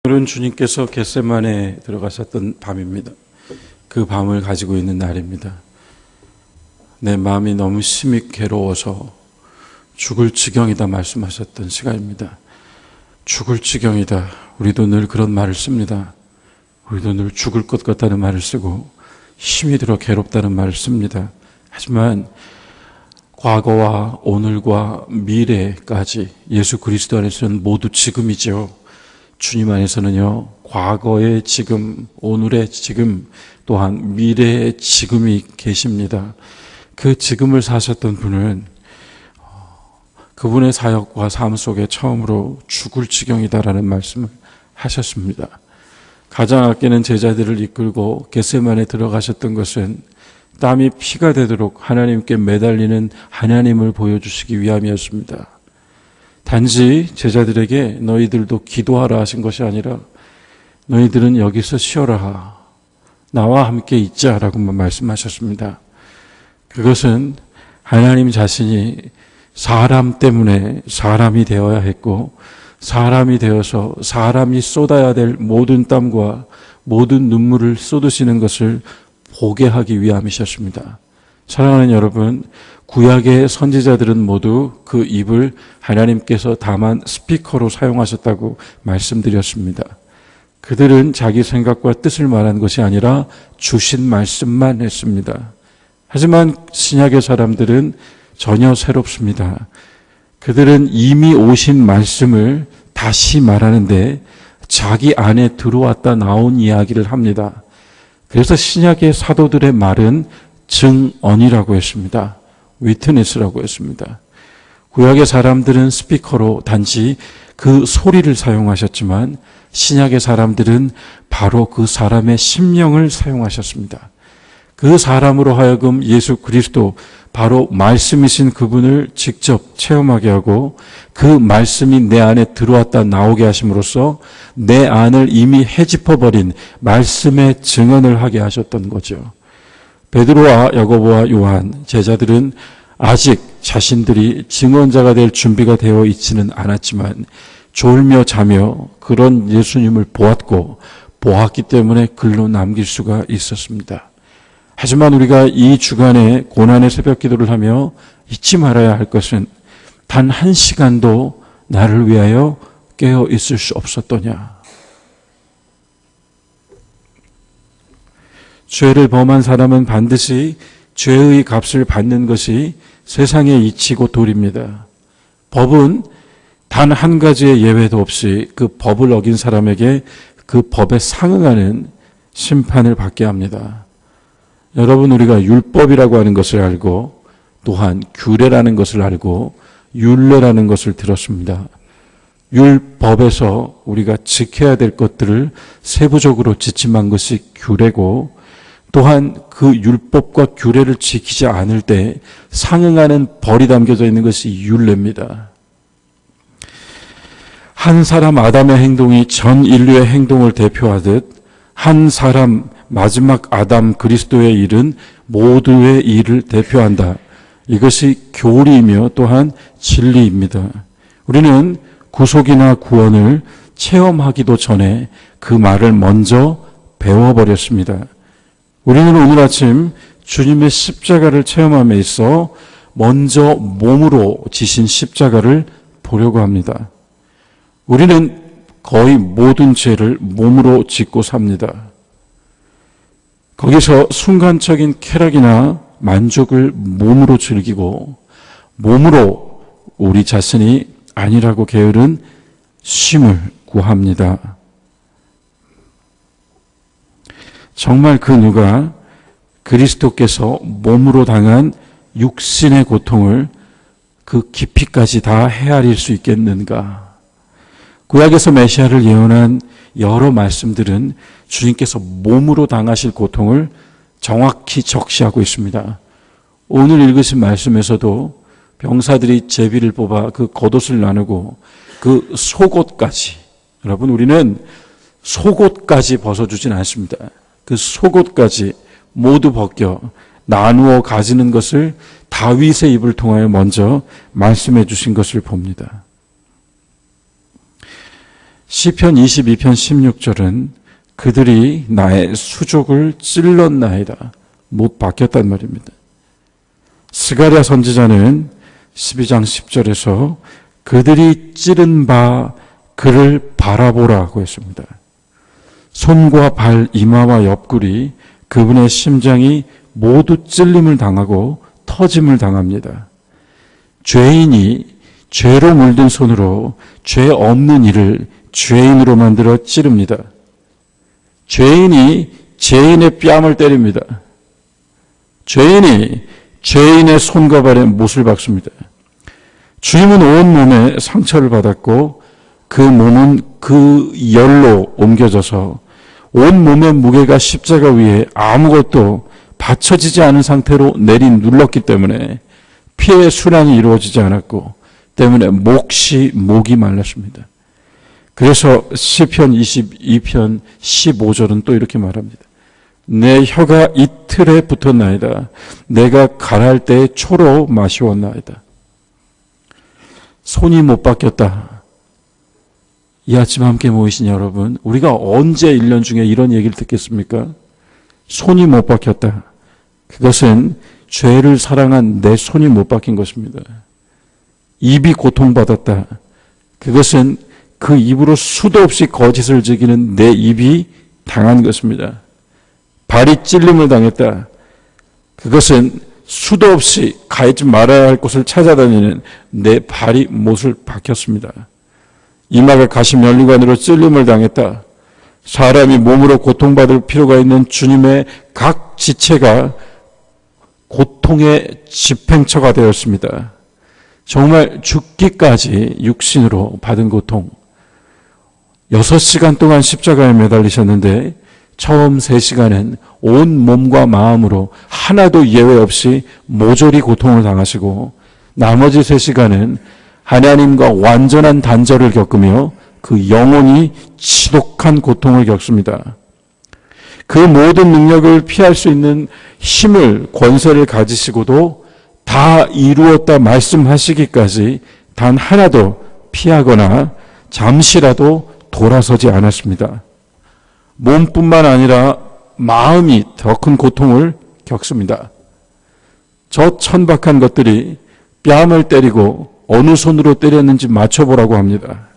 오늘은 주님께서 겟세마네에 들어가셨던 밤입니다. 그 밤을 가지고 있는 날입니다. 내 마음이 너무 심히 괴로워서 죽을 지경이다 말씀하셨던 시간입니다. 죽을 지경이다. 우리도 늘 그런 말을 씁니다. 우리도 늘 죽을 것 같다는 말을 쓰고 힘이 들어 괴롭다는 말을 씁니다. 하지만 과거와 오늘과 미래까지 예수 그리스도 안에서는 모두 지금이죠. 주님 안에서는요, 과거의 지금, 오늘의 지금, 또한 미래의 지금이 계십니다. 그 지금을 사셨던 분은 그분의 사역과 삶 속에 처음으로 죽을 지경이다라는 말씀을 하셨습니다. 가장 아끼는 제자들을 이끌고 겟세마네에 들어가셨던 것은 땀이 피가 되도록 하나님께 매달리는 하나님을 보여주시기 위함이었습니다. 단지 제자들에게 너희들도 기도하라 하신 것이 아니라 너희들은 여기서 쉬어라, 나와 함께 있자라고만 말씀하셨습니다. 그것은 하나님 자신이 사람 때문에 사람이 되어야 했고, 사람이 되어서 사람이 쏟아야 될 모든 땀과 모든 눈물을 쏟으시는 것을 보게 하기 위함이셨습니다. 사랑하는 여러분, 구약의 선지자들은 모두 그 입을 하나님께서 다만 스피커로 사용하셨다고 말씀드렸습니다. 그들은 자기 생각과 뜻을 말한 것이 아니라 주신 말씀만 했습니다. 하지만 신약의 사람들은 전혀 새롭습니다. 그들은 이미 오신 말씀을 다시 말하는데 자기 안에 들어왔다 나온 이야기를 합니다. 그래서 신약의 사도들의 말은 증언이라고 했습니다. 위트니스라고 했습니다. 구약의 사람들은 스피커로 단지 그 소리를 사용하셨지만 신약의 사람들은 바로 그 사람의 심령을 사용하셨습니다. 그 사람으로 하여금 예수 그리스도, 바로 말씀이신 그분을 직접 체험하게 하고 그 말씀이 내 안에 들어왔다 나오게 하심으로써 내 안을 이미 헤집어버린 말씀의 증언을 하게 하셨던 거죠. 베드로와 야고보와 요한 제자들은 아직 자신들이 증언자가 될 준비가 되어 있지는 않았지만 졸며 자며 그런 예수님을 보았기 때문에 글로 남길 수가 있었습니다. 하지만 우리가 이 주간에 고난의 새벽 기도를 하며 잊지 말아야 할 것은 단 한 시간도 나를 위하여 깨어 있을 수 없었더냐. 죄를 범한 사람은 반드시 죄의 값을 받는 것이 세상의 이치고 도리입니다. 법은 단 한 가지의 예외도 없이 그 법을 어긴 사람에게 그 법에 상응하는 심판을 받게 합니다. 여러분, 우리가 율법이라고 하는 것을 알고 또한 규례라는 것을 알고 율례라는 것을 들었습니다. 율법에서 우리가 지켜야 될 것들을 세부적으로 지침한 것이 규례고, 또한 그 율법과 규례를 지키지 않을 때 상응하는 벌이 담겨져 있는 것이 율례입니다. 한 사람 아담의 행동이 전 인류의 행동을 대표하듯 한 사람 마지막 아담 그리스도의 일은 모두의 일을 대표한다. 이것이 교리이며 또한 진리입니다. 우리는 구속이나 구원을 체험하기도 전에 그 말을 먼저 배워버렸습니다. 우리는 오늘 아침 주님의 십자가를 체험함에 있어 먼저 몸으로 지신 십자가를 보려고 합니다. 우리는 거의 모든 죄를 몸으로 짓고 삽니다. 거기서 순간적인 쾌락이나 만족을 몸으로 즐기고 몸으로 우리 자신이 아니라고 게으른 쉼을 구합니다. 정말 그 누가 그리스도께서 몸으로 당한 육신의 고통을 그 깊이까지 다 헤아릴 수 있겠는가? 구약에서 메시아를 예언한 여러 말씀들은 주님께서 몸으로 당하실 고통을 정확히 적시하고 있습니다. 오늘 읽으신 말씀에서도 병사들이 제비를 뽑아 그 겉옷을 나누고 그 속옷까지, 여러분, 우리는 속옷까지 벗어주진 않습니다. 그 속옷까지 모두 벗겨 나누어 가지는 것을 다윗의 입을 통하여 먼저 말씀해 주신 것을 봅니다. 시편 22편 16절은 그들이 나의 수족을 찔렀나이다. 못 박혔단 말입니다. 스가랴 선지자는 12장 10절에서 그들이 찌른 바 그를 바라보라고 했습니다. 손과 발, 이마와 옆구리, 그분의 심장이 모두 찔림을 당하고 터짐을 당합니다. 죄인이 죄로 물든 손으로 죄 없는 이를 죄인으로 만들어 찌릅니다. 죄인이 죄인의 뺨을 때립니다. 죄인이 죄인의 손과 발에 못을 박습니다. 주님은 온 몸에 상처를 받았고 그 몸은 그 열로 옮겨져서 온 몸의 무게가 십자가 위에 아무것도 받쳐지지 않은 상태로 내리눌렀기 때문에 피의 순환이 이루어지지 않았고 때문에 목이 말랐습니다. 그래서 시편 22편 15절은 또 이렇게 말합니다. 내 혀가 이틀에 붙었나이다. 내가 가랄 때에 초로 마시웠나이다. 손이 못 바뀌었다. 이 아침 함께 모이신 여러분, 우리가 언제 1년 중에 이런 얘기를 듣겠습니까? 손이 못 바뀌었다. 그것은 죄를 사랑한 내 손이 못 바뀐 것입니다. 입이 고통받았다. 그것은 그 입으로 수도 없이 거짓을 즐기는 내 입이 당한 것입니다. 발이 찔림을 당했다. 그것은 수도 없이 가지 말아야 할 곳을 찾아다니는 내 발이 못을 박혔습니다. 이마가 가시면류관으로 찔림을 당했다. 사람이 몸으로 고통받을 필요가 있는 주님의 각 지체가 고통의 집행처가 되었습니다. 정말 죽기까지 육신으로 받은 고통. 6시간 동안 십자가에 매달리셨는데 처음 3시간은 온 몸과 마음으로 하나도 예외 없이 모조리 고통을 당하시고 나머지 3시간은 하나님과 완전한 단절을 겪으며 그 영혼이 지독한 고통을 겪습니다. 그 모든 능력을 피할 수 있는 힘을, 권세를 가지시고도 다 이루었다 말씀하시기까지 단 하나도 피하거나 잠시라도 돌아서지 않았습니다. 몸뿐만 아니라 마음이 더 큰 고통을 겪습니다. 저 천박한 것들이 뺨을 때리고 어느 손으로 때렸는지 맞춰보라고 합니다.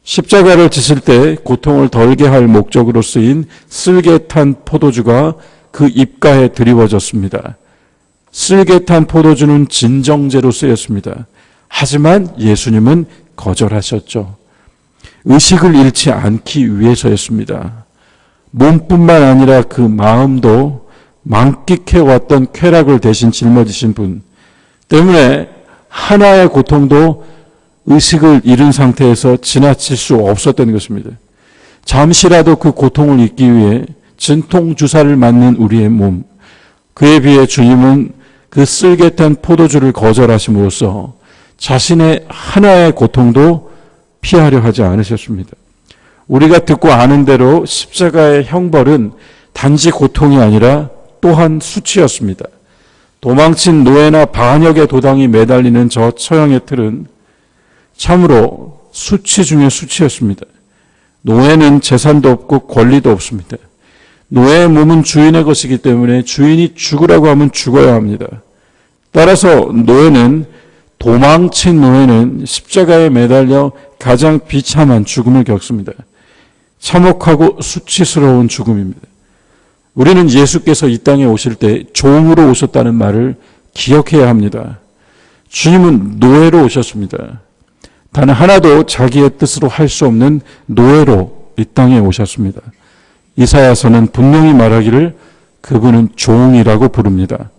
십자가를 지실 때 고통을 덜게 할 목적으로 쓰인 쓸개탄 포도주가 그 입가에 드리워졌습니다. 쓸개탄 포도주는 진정제로 쓰였습니다. 하지만 예수님은 거절하셨죠. 의식을 잃지 않기 위해서였습니다. 몸뿐만 아니라 그 마음도 만끽해왔던 쾌락을 대신 짊어지신 분 때문에 하나의 고통도 의식을 잃은 상태에서 지나칠 수 없었던 것입니다. 잠시라도 그 고통을 잊기 위해 진통주사를 맞는 우리의 몸, 그에 비해 주님은 그 쓸개탄 포도주를 거절하심으로써 자신의 하나의 고통도 피하려 하지 않으셨습니다. 우리가 듣고 아는 대로 십자가의 형벌은 단지 고통이 아니라 또한 수치였습니다. 도망친 노예나 반역의 도당이 매달리는 저 처형의 틀은 참으로 수치 중에 수치였습니다. 노예는 재산도 없고 권리도 없습니다. 노예의 몸은 주인의 것이기 때문에 주인이 죽으라고 하면 죽어야 합니다. 따라서 도망친 노예는 십자가에 매달려 가장 비참한 죽음을 겪습니다. 참혹하고 수치스러운 죽음입니다. 우리는 예수께서 이 땅에 오실 때 종으로 오셨다는 말을 기억해야 합니다. 주님은 노예로 오셨습니다. 단 하나도 자기의 뜻으로 할 수 없는 노예로 이 땅에 오셨습니다. 이사야서는 분명히 말하기를 그분은 종이라고 부릅니다.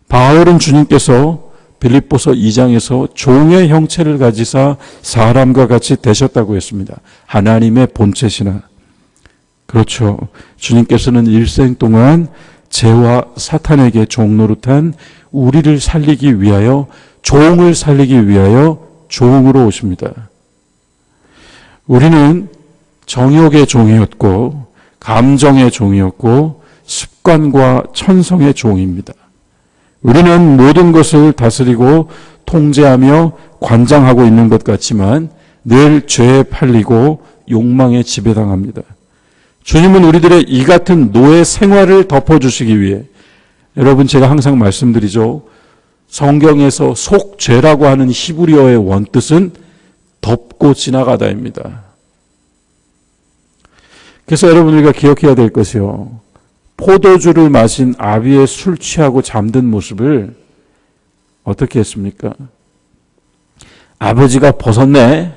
바울은 주님께서 빌립보서 2장에서 종의 형체를 가지사 사람과 같이 되셨다고 했습니다. 하나님의 본체시나. 그렇죠. 주님께서는 일생 동안 죄와 사탄에게 종노릇한 우리를 살리기 위하여, 종을 살리기 위하여 종으로 오십니다. 우리는 정욕의 종이었고 감정의 종이었고 습관과 천성의 종입니다. 우리는 모든 것을 다스리고 통제하며 관장하고 있는 것 같지만 늘 죄에 팔리고 욕망에 지배당합니다. 주님은 우리들의 이 같은 노예 생활을 덮어주시기 위해, 여러분 제가 항상 말씀드리죠. 성경에서 속죄라고 하는 히브리어의 원뜻은 덮고 지나가다입니다. 그래서 여러분 우리가 기억해야 될 것이요. 포도주를 마신 아비의 술 취하고 잠든 모습을 어떻게 했습니까? 아버지가 벗었네,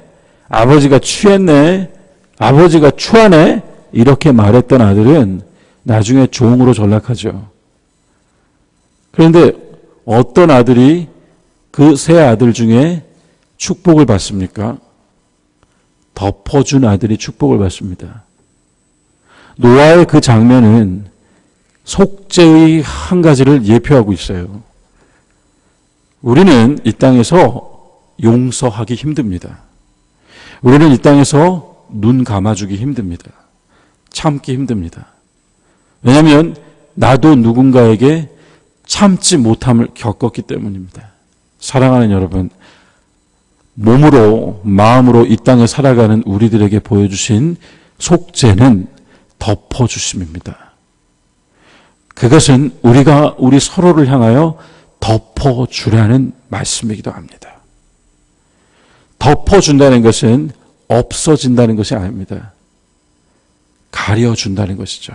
아버지가 취했네, 아버지가 추하네, 이렇게 말했던 아들은 나중에 종으로 전락하죠. 그런데 어떤 아들이 그 세 아들 중에 축복을 받습니까? 덮어준 아들이 축복을 받습니다. 노아의 그 장면은 속죄의 한 가지를 예표하고 있어요. 우리는 이 땅에서 용서하기 힘듭니다. 우리는 이 땅에서 눈 감아주기 힘듭니다. 참기 힘듭니다. 왜냐하면 나도 누군가에게 참지 못함을 겪었기 때문입니다. 사랑하는 여러분, 몸으로 마음으로 이 땅에 살아가는 우리들에게 보여주신 속죄는 덮어주심입니다. 그것은 우리가 우리 서로를 향하여 덮어주라는 말씀이기도 합니다. 덮어준다는 것은 없어진다는 것이 아닙니다. 가려준다는 것이죠.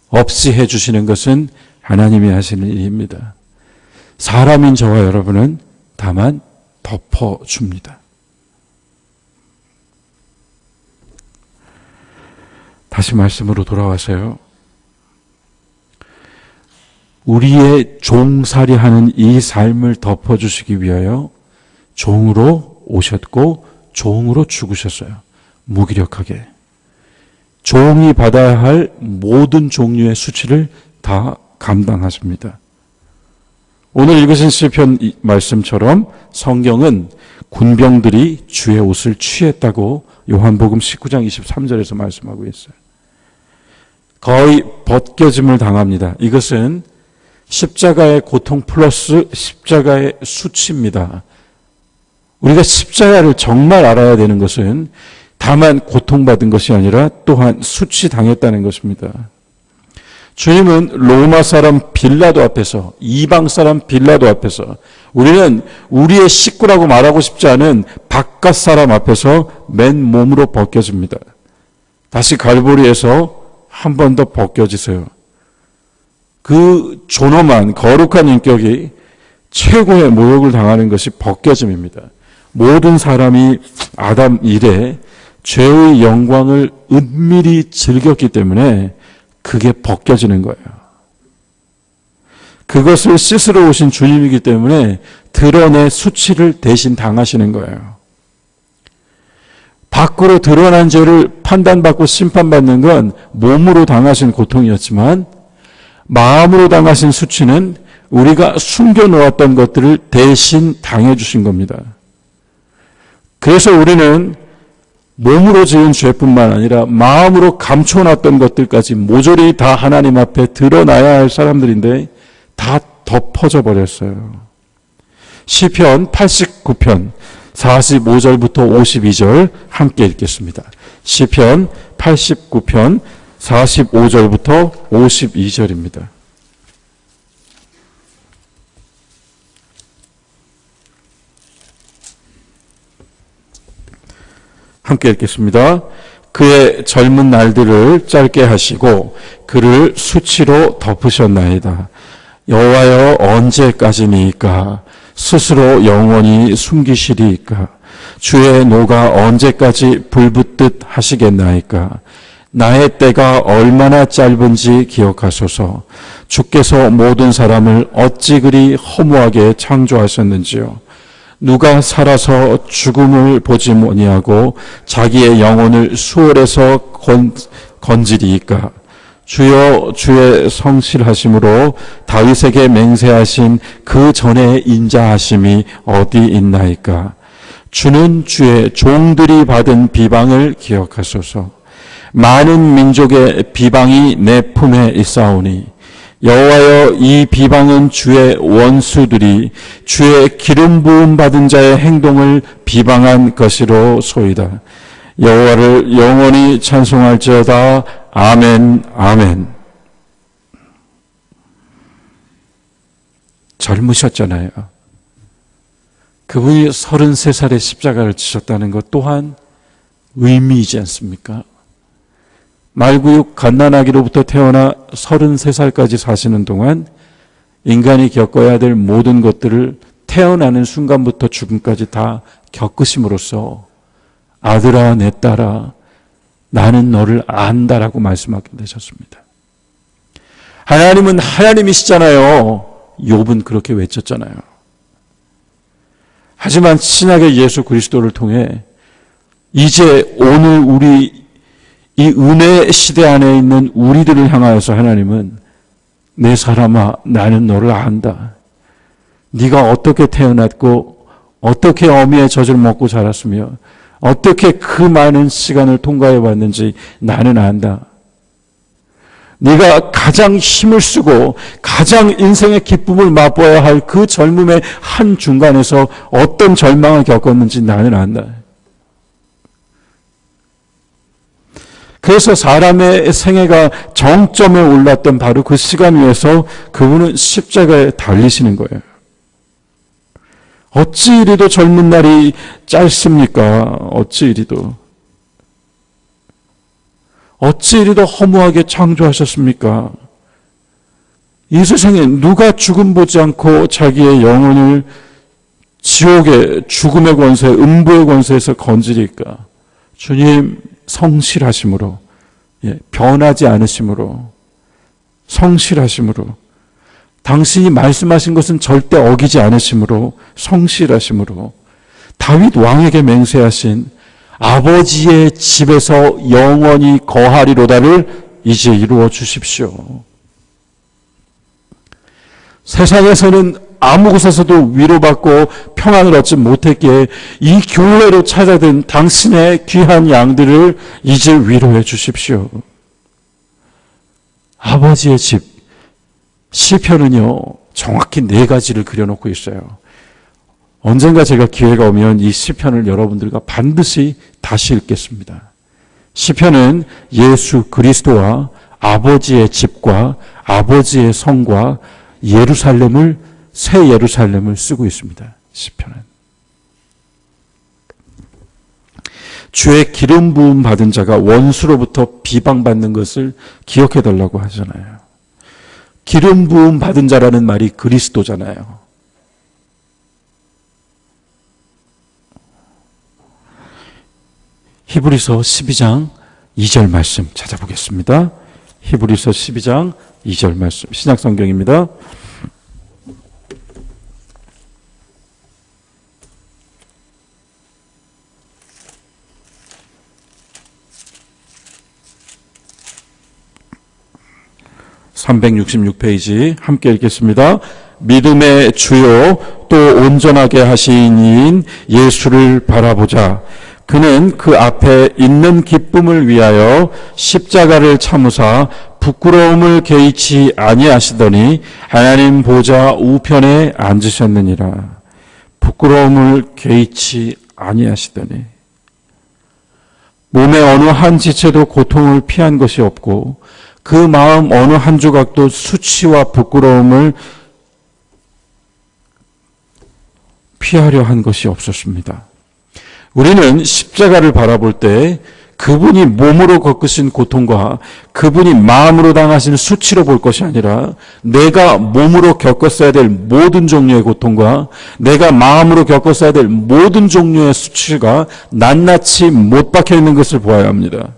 없이 해주시는 것은 하나님이 하시는 일입니다. 사람인 저와 여러분은 다만 덮어줍니다. 다시 말씀으로 돌아와서요. 우리의 종살이하는 이 삶을 덮어주시기 위하여 종으로 오셨고 종으로 죽으셨어요. 무기력하게. 종이 받아야 할 모든 종류의 수치를 다 감당하십니다. 오늘 읽으신 시편 말씀처럼 성경은 군병들이 주의 옷을 취했다고 요한복음 19장 23절에서 말씀하고 있어요. 거의 벗겨짐을 당합니다. 이것은 십자가의 고통 플러스 십자가의 수치입니다. 우리가 십자가를 정말 알아야 되는 것은 다만 고통받은 것이 아니라 또한 수치당했다는 것입니다. 주님은 로마 사람 빌라도 앞에서, 이방 사람 빌라도 앞에서, 우리는 우리의 식구라고 말하고 싶지 않은 바깥 사람 앞에서 맨몸으로 벗겨집니다. 다시 갈보리에서 한 번 더 벗겨지세요. 그 존엄한 거룩한 인격이 최고의 모욕을 당하는 것이 벗겨짐입니다. 모든 사람이 아담 이래 죄의 영광을 은밀히 즐겼기 때문에 그게 벗겨지는 거예요. 그것을 씻으러 오신 주님이기 때문에 드러내 수치를 대신 당하시는 거예요. 밖으로 드러난 죄를 판단받고 심판받는 건 몸으로 당하신 고통이었지만 마음으로 당하신 수치는 우리가 숨겨놓았던 것들을 대신 당해주신 겁니다. 그래서 우리는 몸으로 지은 죄뿐만 아니라 마음으로 감춰놨던 것들까지 모조리 다 하나님 앞에 드러나야 할 사람들인데 다 덮어져 버렸어요. 시편 89편 45절부터 52절 함께 읽겠습니다. 시편 89편 45절부터 52절입니다. 함께 읽겠습니다. 그의 젊은 날들을 짧게 하시고 그를 수치로 덮으셨나이다. 여호와여 언제까지니까 스스로 영원히 숨기시리이까. 주의 노가 언제까지 불붙듯 하시겠나이까. 나의 때가 얼마나 짧은지 기억하소서. 주께서 모든 사람을 어찌 그리 허무하게 창조하셨는지요. 누가 살아서 죽음을 보지 못하고 자기의 영혼을 수월에서 건지리이까. 주여 주의 성실하심으로 다윗에게 맹세하신 그 전에 인자하심이 어디 있나이까. 주는 주의 종들이 받은 비방을 기억하소서. 많은 민족의 비방이 내 품에 있사오니 여호와여, 이 비방은 주의 원수들이 주의 기름 부음 받은 자의 행동을 비방한 것이로소이다. 여호와를 영원히 찬송할지어다. 아멘, 아멘. 젊으셨잖아요. 그분이 33살에 십자가를 지셨다는 것 또한 의미이지 않습니까? 말구육 갓난아기로부터 태어나 33살까지 사시는 동안 인간이 겪어야 될 모든 것들을 태어나는 순간부터 죽음까지 다 겪으심으로써 아들아, 내 딸아, 나는 너를 안다라고 말씀하게 되셨습니다. 하나님은 하나님이시잖아요. 욥은 그렇게 외쳤잖아요. 하지만 신약의 예수 그리스도를 통해 이제 오늘 우리 이 은혜 시대 안에 있는 우리들을 향하여서 하나님은 내 사람아, 나는 너를 안다. 네가 어떻게 태어났고 어떻게 어미의 젖을 먹고 자랐으며 어떻게 그 많은 시간을 통과해 왔는지 나는 안다. 네가 가장 힘을 쓰고 가장 인생의 기쁨을 맛보아야 할 그 젊음의 한 중간에서 어떤 절망을 겪었는지 나는 안다. 그래서 사람의 생애가 정점에 올랐던 바로 그 시간 위에서 그분은 십자가에 달리시는 거예요. 어찌 이리도 젊은 날이 짧습니까? 어찌 이리도 허무하게 창조하셨습니까? 이 세상에 누가 죽음 보지 않고 자기의 영혼을 지옥의 죽음의 권세, 음부의 권세에서 건지리까? 주님 성실하심으로, 변하지 않으심으로, 성실하심으로, 당신이 말씀하신 것은 절대 어기지 않으심으로, 성실하심으로, 다윗 왕에게 맹세하신 아버지의 집에서 영원히 거하리로다를 이제 이루어 주십시오. 세상에서는 아무 곳에서도 위로받고 평안을 얻지 못했기에 이 교회로 찾아든 당신의 귀한 양들을 이제 위로해 주십시오. 아버지의 집, 시편은요 정확히 4가지를 그려놓고 있어요. 언젠가 제가 기회가 오면 이 시편을 여러분들과 반드시 다시 읽겠습니다. 시편은 예수 그리스도와 아버지의 집과 아버지의 성과 예루살렘을, 새 예루살렘을 쓰고 있습니다. 시편은 주의 기름 부음 받은 자가 원수로부터 비방받는 것을 기억해 달라고 하잖아요. 기름 부음 받은 자라는 말이 그리스도잖아요. 히브리서 12장 2절 말씀 찾아보겠습니다. 히브리서 12장 2절 말씀, 신약 성경입니다. (366페이지) 함께 읽겠습니다. 믿음의 주요 또 온전하게 하신 이인 예수를 바라보자. 그는 그 앞에 있는 기쁨을 위하여 십자가를 참으사 부끄러움을 개의치 아니하시더니 하나님 보좌 우편에 앉으셨느니라. 부끄러움을 개의치 아니하시더니, 몸의 어느 한 지체도 고통을 피한 것이 없고 그 마음 어느 한 조각도 수치와 부끄러움을 피하려 한 것이 없었습니다. 우리는 십자가를 바라볼 때 그분이 몸으로 겪으신 고통과 그분이 마음으로 당하신 수치로 볼 것이 아니라 내가 몸으로 겪었어야 될 모든 종류의 고통과 내가 마음으로 겪었어야 될 모든 종류의 수치가 낱낱이 못 박혀 있는 것을 보아야 합니다.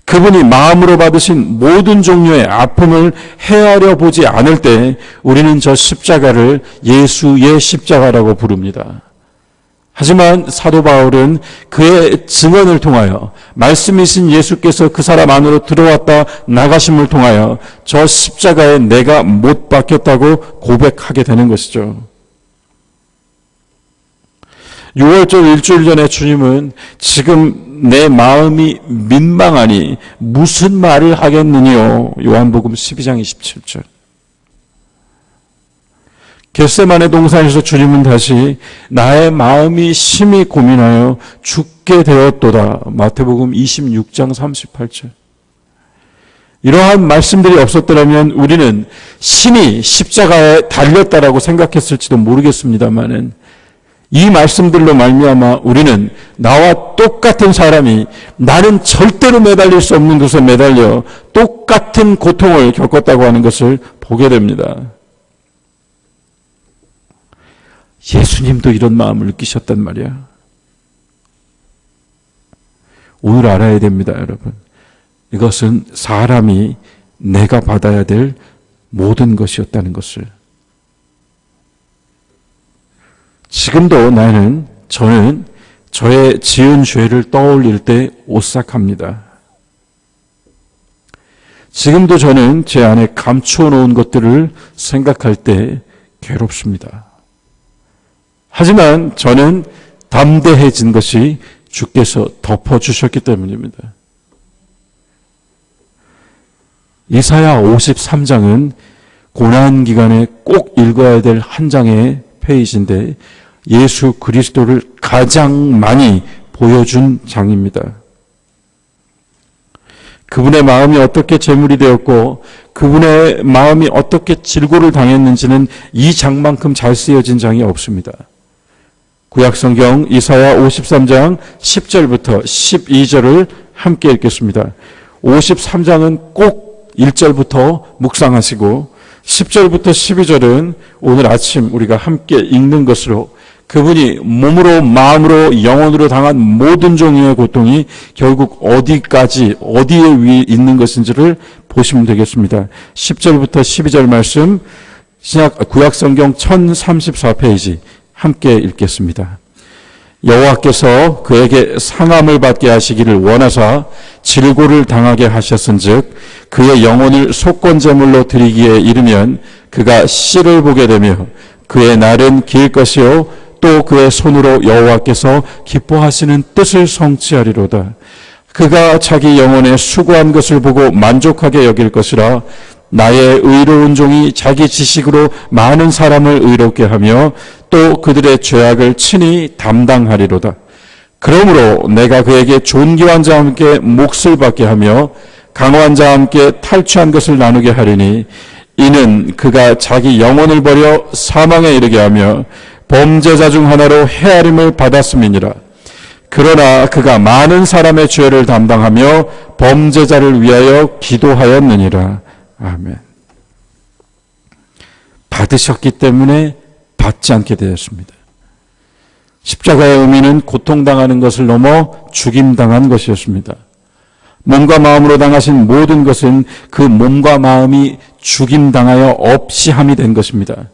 그분이 마음으로 받으신 모든 종류의 아픔을 헤아려 보지 않을 때 우리는 저 십자가를 예수의 십자가라고 부릅니다. 하지만 사도 바울은 그의 증언을 통하여, 말씀이신 예수께서 그 사람 안으로 들어왔다 나가심을 통하여 저 십자가에 내가 못 박혔다고 고백하게 되는 것이죠. 6월절 일주일 전에 주님은 지금 내 마음이 민망하니 무슨 말을 하겠느냐요. 요한복음 12장 27절. 겟세마네 동산에서 주님은 다시 나의 마음이 심히 고민하여 죽게 되었도다. 마태복음 26장 38절. 이러한 말씀들이 없었더라면 우리는 신이 십자가에 달렸다라고 생각했을지도 모르겠습니다만은 이 말씀들로 말미암아 우리는 나와 똑같은 사람이 나는 절대로 매달릴 수 없는 곳에 매달려 똑같은 고통을 겪었다고 하는 것을 보게 됩니다. 예수님도 이런 마음을 느끼셨단 말이야. 오늘 알아야 됩니다, 여러분. 이것은 사람이 내가 받아야 될 모든 것이었다는 것을. 지금도 저는 저의 지은 죄를 떠올릴 때 오싹합니다. 지금도 저는 제 안에 감추어 놓은 것들을 생각할 때 괴롭습니다. 하지만 저는 담대해진 것이 주께서 덮어주셨기 때문입니다. 이사야 53장은 고난기간에 꼭 읽어야 될 한 장의 페이지인데 예수 그리스도를 가장 많이 보여준 장입니다. 그분의 마음이 어떻게 제물이 되었고 그분의 마음이 어떻게 질고를 당했는지는 이 장만큼 잘 쓰여진 장이 없습니다. 구약성경 이사야 53장 10절부터 12절을 함께 읽겠습니다. 53장은 꼭 1절부터 묵상하시고 10절부터 12절은 오늘 아침 우리가 함께 읽는 것으로 그분이 몸으로 마음으로 영혼으로 당한 모든 종류의 고통이 결국 어디에 있는 것인지를 보시면 되겠습니다. 10절부터 12절 말씀 구약성경 1034페이지 함께 읽겠습니다. 여호와께서 그에게 상함을 받게 하시기를 원하사 질고를 당하게 하셨은즉 그의 영혼을 속건제물로 드리기에 이르면 그가 씨를 보게 되며 그의 날은 길 것이요 또 그의 손으로 여호와께서 기뻐하시는 뜻을 성취하리로다. 그가 자기 영혼에 수고한 것을 보고 만족하게 여길 것이라. 나의 의로운 종이 자기 지식으로 많은 사람을 의롭게 하며 또 그들의 죄악을 친히 담당하리로다. 그러므로 내가 그에게 존귀한 자와 함께 몫을 받게 하며 강화한 자와 함께 탈취한 것을 나누게 하리니 이는 그가 자기 영혼을 버려 사망에 이르게 하며 범죄자 중 하나로 헤아림을 받았음이니라. 그러나 그가 많은 사람의 죄를 담당하며 범죄자를 위하여 기도하였느니라. 아멘. 받으셨기 때문에 받지 않게 되었습니다. 십자가의 의미는 고통당하는 것을 넘어 죽임당한 것이었습니다. 몸과 마음으로 당하신 모든 것은 그 몸과 마음이 죽임당하여 없이 함이 된 것입니다.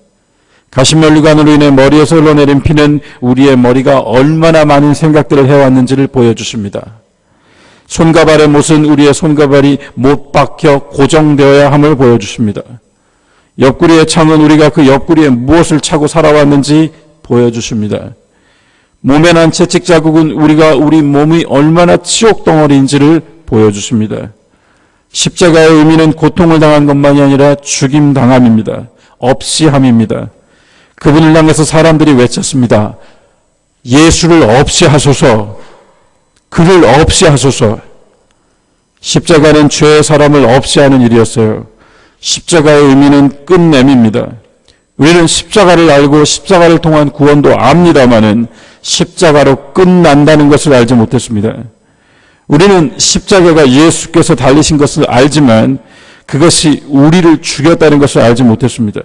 가시면류관으로 인해 머리에서 흘러내린 피는 우리의 머리가 얼마나 많은 생각들을 해왔는지를 보여주십니다. 손과 발의 못은 우리의 손과 발이 못 박혀 고정되어야 함을 보여주십니다. 옆구리의 창은 우리가 그 옆구리에 무엇을 차고 살아왔는지 보여주십니다. 몸에 난 채찍 자국은 우리 몸이 얼마나 치욕 덩어리인지를 보여주십니다. 십자가의 의미는 고통을 당한 것만이 아니라 죽임당함입니다. 없이 함입니다. 그분을 향해서 사람들이 외쳤습니다. 예수를 없이 하소서. 그를 없이 하소서. 십자가는 죄의 사람을 없이 하는 일이었어요. 십자가의 의미는 끝냄입니다. 우리는 십자가를 알고 십자가를 통한 구원도 압니다마는 십자가로 끝난다는 것을 알지 못했습니다. 우리는 십자가가 예수께서 달리신 것을 알지만 그것이 우리를 죽였다는 것을 알지 못했습니다.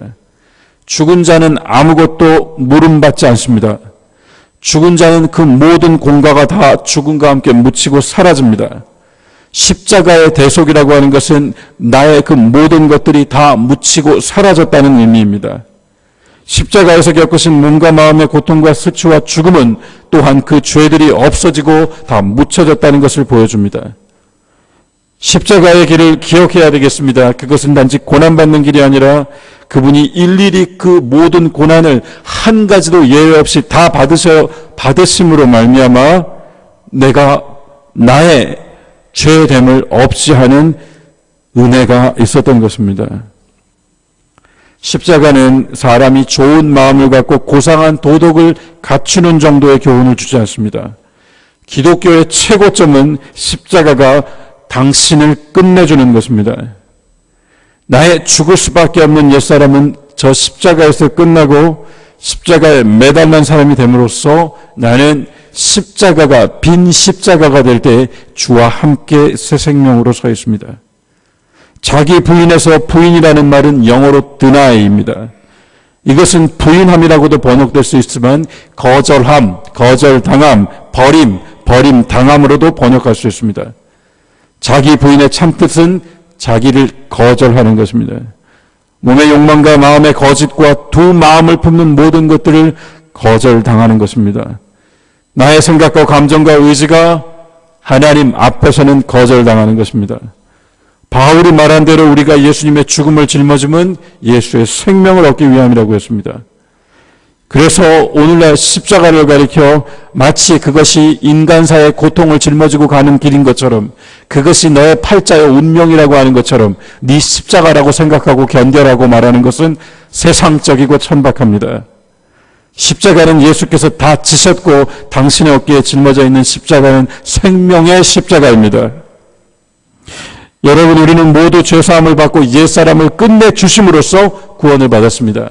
죽은 자는 아무것도 물음받지 않습니다. 죽은 자는 그 모든 공과가 다 죽음과 함께 묻히고 사라집니다. 십자가의 대속이라고 하는 것은 나의 그 모든 것들이 다 묻히고 사라졌다는 의미입니다. 십자가에서 겪으신 몸과 마음의 고통과 수치와 죽음은 또한 그 죄들이 없어지고 다 묻혀졌다는 것을 보여줍니다. 십자가의 길을 기억해야 되겠습니다. 그것은 단지 고난받는 길이 아니라 그분이 일일이 그 모든 고난을 한 가지도 예외 없이 다 받으심으로 말미암아 내가 나의 죄됨을 없이 하는 은혜가 있었던 것입니다. 십자가는 사람이 좋은 마음을 갖고 고상한 도덕을 갖추는 정도의 교훈을 주지 않습니다. 기독교의 최고점은 십자가가 당신을 끝내주는 것입니다. 나의 죽을 수밖에 없는 옛사람은 저 십자가에서 끝나고 십자가에 매달린 사람이 됨으로써 나는 십자가가 빈 십자가가 될 때 주와 함께 새 생명으로 서 있습니다. 자기 부인에서 부인이라는 말은 영어로 deni입니다. 이것은 부인함이라고도 번역될 수 있지만 거절함, 거절당함, 버림당함으로도 번역할 수 있습니다. 자기 부인의 참뜻은 자기를 거절하는 것입니다. 몸의 욕망과 마음의 거짓과 두 마음을 품는 모든 것들을 거절당하는 것입니다. 나의 생각과 감정과 의지가 하나님 앞에서는 거절당하는 것입니다. 바울이 말한 대로 우리가 예수님의 죽음을 짊어짐은 예수의 생명을 얻기 위함이라고 했습니다. 그래서 오늘날 십자가를 가리켜 마치 그것이 인간사의 고통을 짊어지고 가는 길인 것처럼, 그것이 너의 팔자의 운명이라고 하는 것처럼 네 십자가라고 생각하고 견뎌라고 말하는 것은 세상적이고 천박합니다. 십자가는 예수께서 다 지셨고 당신의 어깨에 짊어져 있는 십자가는 생명의 십자가입니다. 여러분, 우리는 모두 죄사함을 받고 옛사람을 끝내주심으로써 구원을 받았습니다.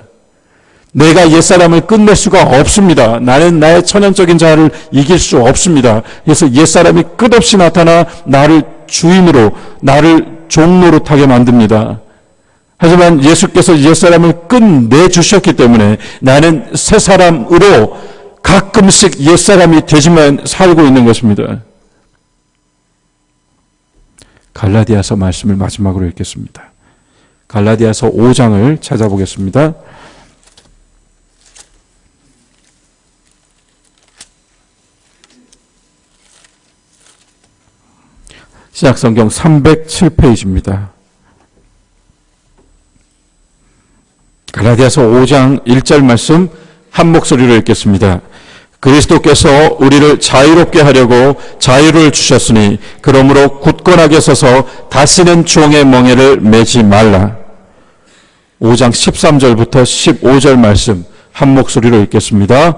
내가 옛사람을 끝낼 수가 없습니다. 나는 나의 천연적인 자아를 이길 수 없습니다. 그래서 옛사람이 끝없이 나타나 나를 주인으로, 나를 종노릇하게 만듭니다. 하지만 예수께서 옛사람을 끝내주셨기 때문에 나는 새사람으로 가끔씩 옛사람이 되지만 살고 있는 것입니다. 갈라디아서 말씀을 마지막으로 읽겠습니다. 갈라디아서 5장을 찾아보겠습니다. 신약성경 307페이지입니다. 갈라디아서 5장 1절 말씀 한 목소리로 읽겠습니다. 그리스도께서 우리를 자유롭게 하려고 자유를 주셨으니 그러므로 굳건하게 서서 다시는 종의 멍에를 매지 말라. 5장 13절부터 15절 말씀 한 목소리로 읽겠습니다.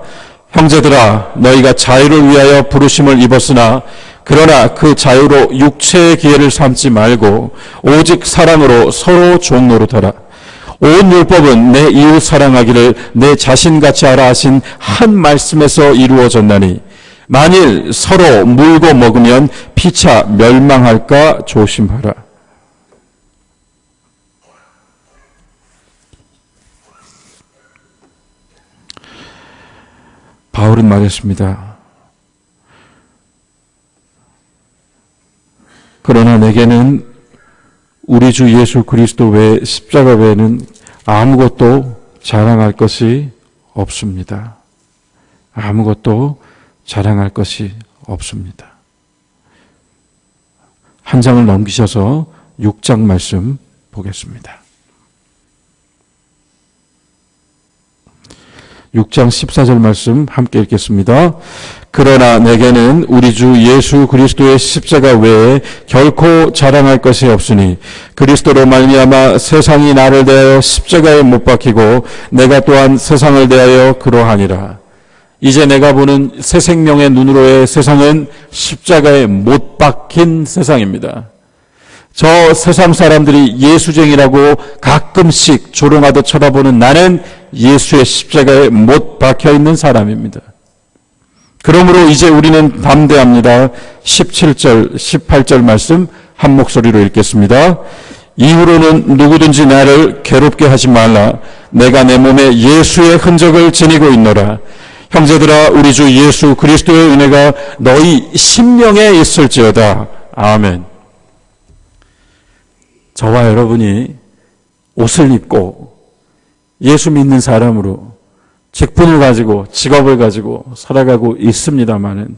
형제들아, 너희가 자유를 위하여 부르심을 입었으나 그러나 그 자유로 육체의 기회를 삼지 말고 오직 사랑으로 서로 종노릇하라. 온 율법은 내 이웃 사랑하기를 내 자신같이 하라 하신 한 말씀에서 이루어졌나니 만일 서로 물고 먹으면 피차 멸망할까 조심하라. 바울은 말했습니다. 그러나 내게는 우리 주 예수 그리스도 외에 십자가 외에는 아무것도 자랑할 것이 없습니다. 아무것도 자랑할 것이 없습니다. 한 장을 넘기셔서 6장 말씀 보겠습니다. 6장 14절 말씀 함께 읽겠습니다. 그러나 내게는 우리 주 예수 그리스도의 십자가 외에 결코 자랑할 것이 없으니 그리스도로 말미암아 세상이 나를 대하여 십자가에 못 박히고 내가 또한 세상을 대하여 그러하니라. 이제 내가 보는 새 생명의 눈으로의 세상은 십자가에 못 박힌 세상입니다. 저 세상 사람들이 예수쟁이라고 가끔씩 조롱하듯 쳐다보는 나는 예수의 십자가에 못 박혀있는 사람입니다. 그러므로 이제 우리는 담대합니다. 17절, 18절 말씀 한 목소리로 읽겠습니다. 이후로는 누구든지 나를 괴롭게 하지 말라. 내가 내 몸에 예수의 흔적을 지니고 있노라. 형제들아, 우리 주 예수 그리스도의 은혜가 너희 심령에 있을지어다. 아멘. 저와 여러분이 옷을 입고 예수 믿는 사람으로 직분을 가지고 직업을 가지고 살아가고 있습니다마는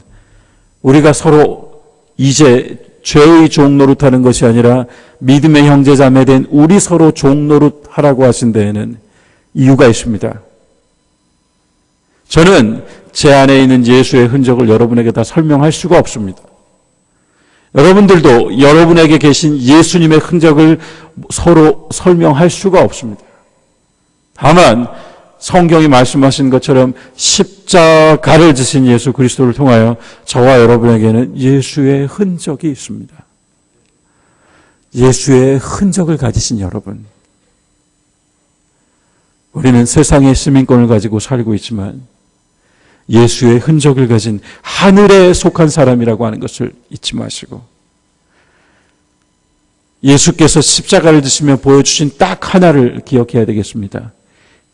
우리가 서로 이제 죄의 종노릇하는 것이 아니라 믿음의 형제자매된 우리 서로 종노릇하라고 하신 데에는 이유가 있습니다. 저는 제 안에 있는 예수의 흔적을 여러분에게 다 설명할 수가 없습니다. 여러분들도 여러분에게 계신 예수님의 흔적을 서로 설명할 수가 없습니다. 다만 성경이 말씀하신 것처럼 십자가를 지신 예수 그리스도를 통하여 저와 여러분에게는 예수의 흔적이 있습니다. 예수의 흔적을 가지신 여러분. 우리는 세상의 시민권을 가지고 살고 있지만 예수의 흔적을 가진 하늘에 속한 사람이라고 하는 것을 잊지 마시고, 예수께서 십자가를 지시며 보여주신 딱 하나를 기억해야 되겠습니다.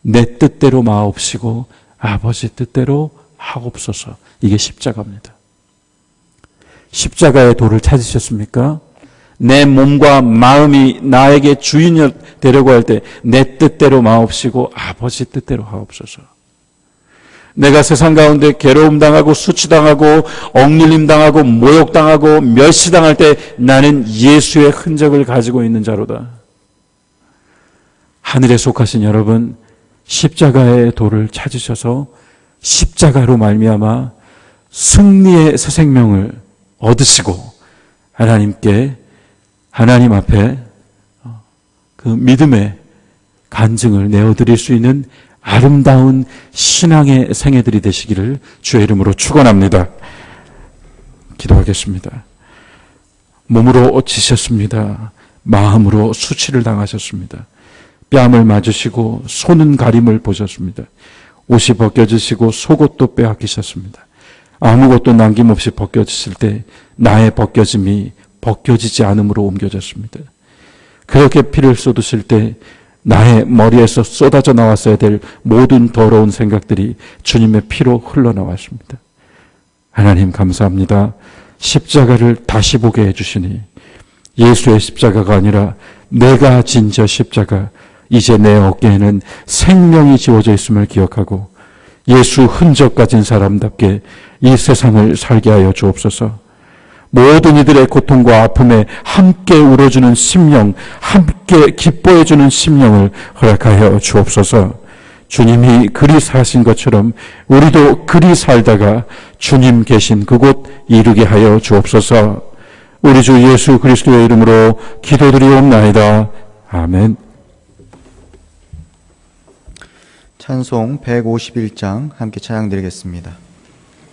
내 뜻대로 마옵시고 아버지 뜻대로 하옵소서. 이게 십자가입니다. 십자가의 도를 찾으셨습니까? 내 몸과 마음이 나에게 주인이 되려고 할 때 내 뜻대로 마옵시고 아버지 뜻대로 하옵소서. 내가 세상 가운데 괴로움당하고 수치당하고 억눌림당하고 모욕당하고 멸시당할 때 나는 예수의 흔적을 가지고 있는 자로다. 하늘에 속하신 여러분, 십자가의 도를 찾으셔서 십자가로 말미암아 승리의 새 생명을 얻으시고 하나님 앞에 그 믿음의 간증을 내어드릴 수 있는 아름다운 신앙의 생애들이 되시기를 주의 이름으로 축원합니다. 기도하겠습니다. 몸으로 지셨습니다. 마음으로 수치를 당하셨습니다. 뺨을 맞으시고 손은 가림을 보셨습니다. 옷이 벗겨지시고 속옷도 빼앗기셨습니다. 아무것도 남김없이 벗겨지실 때 나의 벗겨짐이 벗겨지지 않음으로 옮겨졌습니다. 그렇게 피를 쏟으실 때 나의 머리에서 쏟아져 나왔어야 될 모든 더러운 생각들이 주님의 피로 흘러나왔습니다. 하나님 감사합니다. 십자가를 다시 보게 해주시니 예수의 십자가가 아니라 내가 진 저 십자가, 이제 내 어깨에는 생명이 지워져 있음을 기억하고 예수 흔적 가진 사람답게 이 세상을 살게 하여 주옵소서. 모든 이들의 고통과 아픔에 함께 울어주는 심령, 함께 기뻐해주는 심령을 허락하여 주옵소서. 주님이 그리 사신 것처럼 우리도 그리 살다가 주님 계신 그곳 이루게 하여 주옵소서. 우리 주 예수 그리스도의 이름으로 기도드리옵나이다. 아멘. 찬송 151장 함께 찬양드리겠습니다.